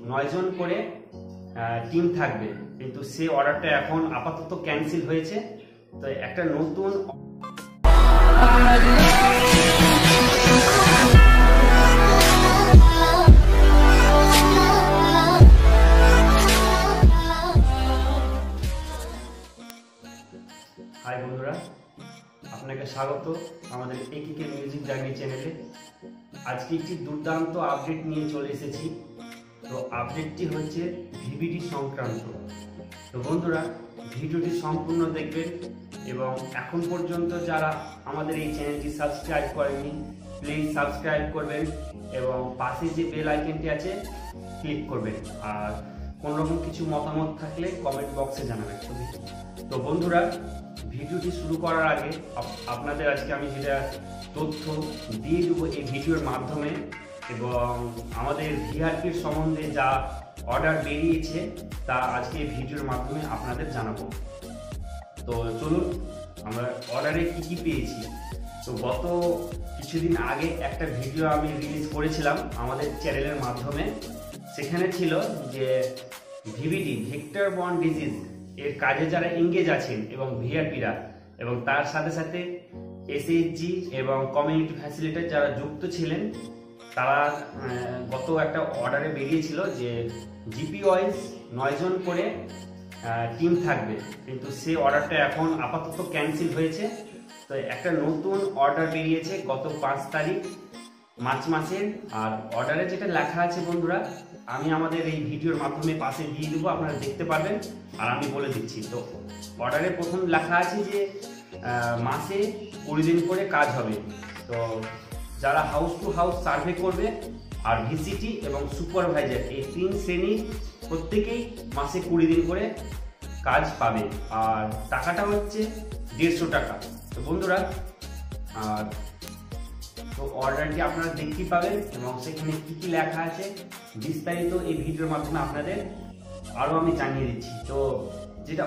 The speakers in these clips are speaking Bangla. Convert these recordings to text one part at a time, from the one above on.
9 জন করে টিম থাকবে, কিন্তু সেই অর্ডারটা এখন আপাতত ক্যান্সেল হয়েছে। তো একটা নতুন হাই বন্ধুরা, আপনাকে স্বাগত আমাদের একিকে মিউজিক জার্নি চ্যানেলে। আজকে একটি দুর্দান্ত আপডেট নিয়ে চলে এসেছি। তো আপডেটটি হচ্ছে ভিভিডি সংক্রান্ত। তো বন্ধুরা, ভিডিওটি সম্পূর্ণ দেখবেন এবং এখন পর্যন্ত যারা আমাদের এই চ্যানেলটি সাবস্ক্রাইব করেননি প্লিজ সাবস্ক্রাইব করবেন এবং পাশে যে বেল আইকনটি আছে ক্লিক করবেন। আর কোনো রকম কিছু মতামত থাকলে কমেন্ট বক্সে জানাবেন। তো বন্ধুরা, ভিডিওটি শুরু করার আগে আপনাদের আজকে আমি যেটা তথ্য দিয়ে দেবো এই ভিডিওর মাধ্যমে, এবং আমাদের ভিআরপির সম্বন্ধে যা অর্ডার বেরিয়েছে তা আজকে এই ভিডিওর মাধ্যমে আপনাদের জানাবো। তো চলুন আমরা অর্ডারে কি পেয়েছি। তো গত কিছুদিন আগে একটা ভিডিও আমি রিলিজ করেছিলাম আমাদের চ্যানেলের মাধ্যমে। সেখানে ছিল যে ভিভিডি ভেক্টর বর্ন ডিজিজ এর কাজে যারা এঙ্গেজ আছেন এবং ভিআরপিরা, এবং তার সাথে সাথে এসএইচজি এবং কমিউনিটি ফ্যাসিলিটার যারা যুক্ত ছিলেন, তারা গত একটা অর্ডারে বেরিয়েছিল যে জিপি ওয়াইজ 9 জন করে টিম থাকবে, কিন্তু সেই অর্ডারটা এখন আপাতত ক্যান্সেল হয়েছে। তো একটা নতুন অর্ডার বেরিয়েছে গত 5 তারিখ মার্চ মাসের। আর অর্ডারে যেটা লেখা আছে বন্ধুরা, আমি আমাদের এই ভিডিওর মাধ্যমে পাশে দিয়ে দেবো, আপনারা দেখতে পারবেন আর আমি বলে দিচ্ছি। তো অর্ডারে প্রথম লেখা আছে যে মাসে 20 দিন করে কাজ হবে। তো যারা হাউস টু হাউস সার্ভে করবে আর ভিসিটি এবং সুপারভাইজার এই 3 শ্রেণী প্রত্যেকেই মাসে 20 দিন করে কাজ পাবে। আর টাকাটা হচ্ছে 150 টাকা। তো বন্ধুরা, আর তো অর্ডারটি আপনারা দেখতে পাবেন এবং সেখানে কি লেখা আছে বিস্তারিত এই ভিডিওর মাধ্যমে আপনাদের আরও আমি জানিয়ে দিচ্ছি। তো যেটা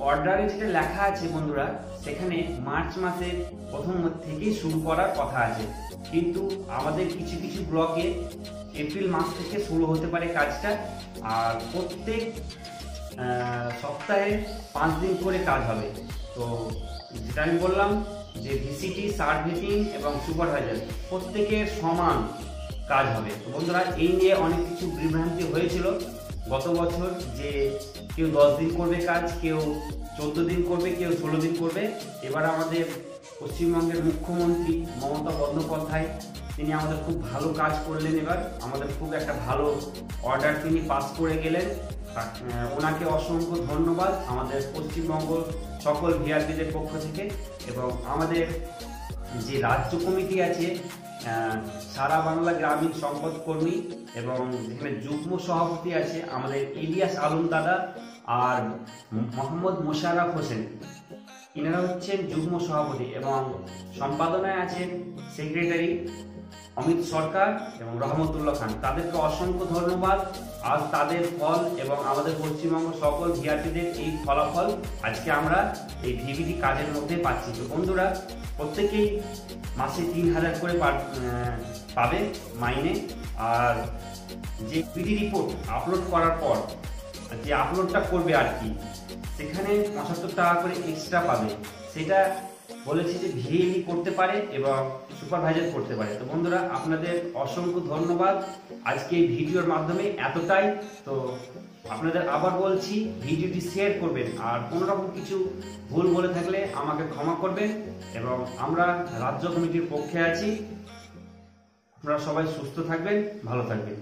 অর্ডারে যেটা লেখা আছে বন্ধুরা, সেখানে মার্চ মাসের প্রথম থেকেই শুরু করার কথা আছে, কিন্তু আমাদের কিছু কিছু ব্লকে এপ্রিল মাস থেকে শুরু হতে পারে কাজটা। আর প্রত্যেক সপ্তাহে 5 দিন করে কাজ হবে। তো যেটা আমি বললাম যে ভিসিটি, সার্ভিসিং এবং সুপারভাইজার প্রত্যেকের সমান কাজ হবে। তো বন্ধুরা, এই নিয়ে অনেক কিছু বিভ্রান্তি হয়েছিল গত বছর, যে কেউ 10 দিন করবে কাজ, কেউ 14 দিন করবে, কেউ 16 দিন করবে। এবার আমাদের পশ্চিমবঙ্গের মুখ্যমন্ত্রী মমতা বন্দ্যোপাধ্যায় তিনি আমাদের খুব ভালো কাজ করলেন। এবার আমাদের খুব একটা ভালো অর্ডার তিনি পাস করে গেলেন। ওনাকে অসংখ্য ধন্যবাদ আমাদের পশ্চিমবঙ্গ সকল ভিআরপিদের পক্ষ থেকে। এবং আমাদের যে রাজ্য কমিটি আছে, সারা বাংলা গ্রামীণ সম্পদ কর্মী, এবং যেখানে যুগ্ম সভাপতি আছে আমাদের ইলিয়াস আলম দাদা আর মোহাম্মদ মোশাররফ হোসেন, ইনারা হচ্ছেন যুগ্ম সভাপতি, এবং সম্পাদনায় আছেন সেক্রেটারি অমিত সরকার এবং রহমতুল্লাহ খান। তাদেরকে অসংখ্য ধন্যবাদ। আজ তাদের ফল এবং আমাদের পশ্চিমবঙ্গ সকল ভিআরপিদের এই ফলাফল আজকে আমরা এই ভিভিডি কাজের মধ্যে পাচ্ছি। তো বন্ধুরা, প্রত্যেকেই মাসে 3000 করে পাবে মাইনে। আর যে পিডি রিপোর্ট আপলোড করার পর যে আপলোডটা করবে আর কি, সেখানে 75 টাকা করে এক্সট্রা পাবে। সেটা বলেছি যে ভিএলই করতে পারে এবং সুপারভাইজার করতে পারে। তো বন্ধুরা, আপনাদের অসংখ্য ধন্যবাদ আজকে এই ভিডিওর মাধ্যমে এতটাই। তো আপনাদের আবার বলছি, ভিডিওটি শেয়ার করবেন, আর কোনো রকম কিছু ভুল বলে থাকলে আমাকে ক্ষমা করবেন। এবং আমরা রাজ্য কমিটির পক্ষে আছি। আপনারা সবাই সুস্থ থাকবেন, ভালো থাকবেন।